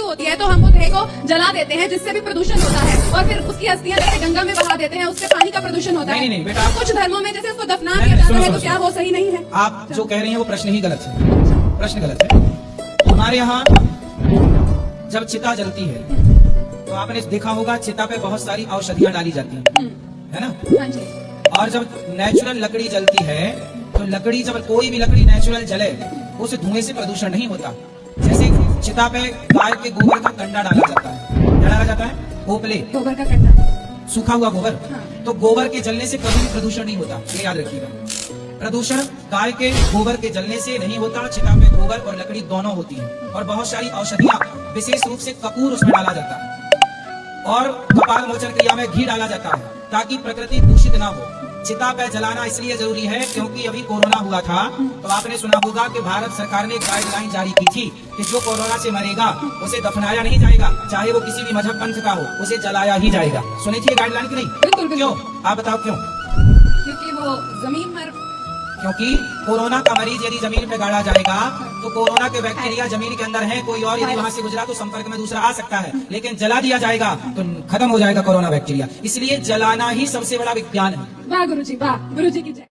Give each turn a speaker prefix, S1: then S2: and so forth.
S1: होती है तो हम वो देह को जला देते हैं, जिससे भी प्रदूषण होता है, और फिर उसकी अस्थियां जैसे गंगा में बहा देते हैं, उससे पानी का प्रदूषण होता है।
S2: नहीं, बेटा,
S1: कुछ धर्मों में जैसे उसको दफना दिया जाता है, तो क्या वो सही नहीं है?
S2: आप जो कह रही हैं वो प्रश्न ही गलत है, प्रश्न गलत है। हमारे यहाँ जब चिता जलती है तो आपने देखा होगा चिता पे बहुत सारी औषधियाँ डाली जाती हैं, है ना?
S1: हाँ जी।
S2: और जब नेचुरल लकड़ी जलती है तो लकड़ी, जब कोई भी लकड़ी नेचुरल जले उस धुएं से प्रदूषण नहीं होता। जैसे चिता पे गाय के गोबर का कंडा डाला जाता है, क्या डाला जाता है? ओपले,
S1: गोबर का कंडा,
S2: सूखा हुआ गोबर।
S1: हाँ।
S2: तो गोबर के जलने से कभी भी प्रदूषण नहीं होता, ये याद रखिएगा। प्रदूषण गाय के गोबर के जलने से नहीं होता। चिता पे गोबर और लकड़ी दोनों होती है, और बहुत सारी औषधियाँ, विशेष रूप से कपूर उसमें डाला जाता है, और कपाल मोचन क्रिया में घी डाला जाता है, ताकि प्रकृति दूषित ना हो। चिता पे जलाना इसलिए जरूरी है क्योंकि अभी कोरोना हुआ था, तो आपने सुना होगा कि भारत सरकार ने गाइडलाइन जारी की थी कि जो कोरोना से मरेगा उसे दफनाया नहीं जाएगा, चाहे वो किसी भी मजहब पंथ का हो, उसे जलाया ही जाएगा। सुनी थी ये गाइडलाइन की नहीं?
S1: बिल्कुल।
S2: क्यों, आप बताओ क्यों?
S1: क्योंकि वो जमीन पर,
S2: क्योंकि कोरोना का मरीज यदि जमीन पे गाड़ा जाएगा तो कोरोना के बैक्टीरिया जमीन के अंदर है, कोई और यदि वहां से गुजरा तो संपर्क में दूसरा आ सकता है, लेकिन जला दिया जाएगा तो खत्म हो जाएगा कोरोना बैक्टीरिया। इसलिए जलाना ही सबसे बड़ा विज्ञान है।
S1: वाह गुरुजी, वाह, गुरुजी की जय।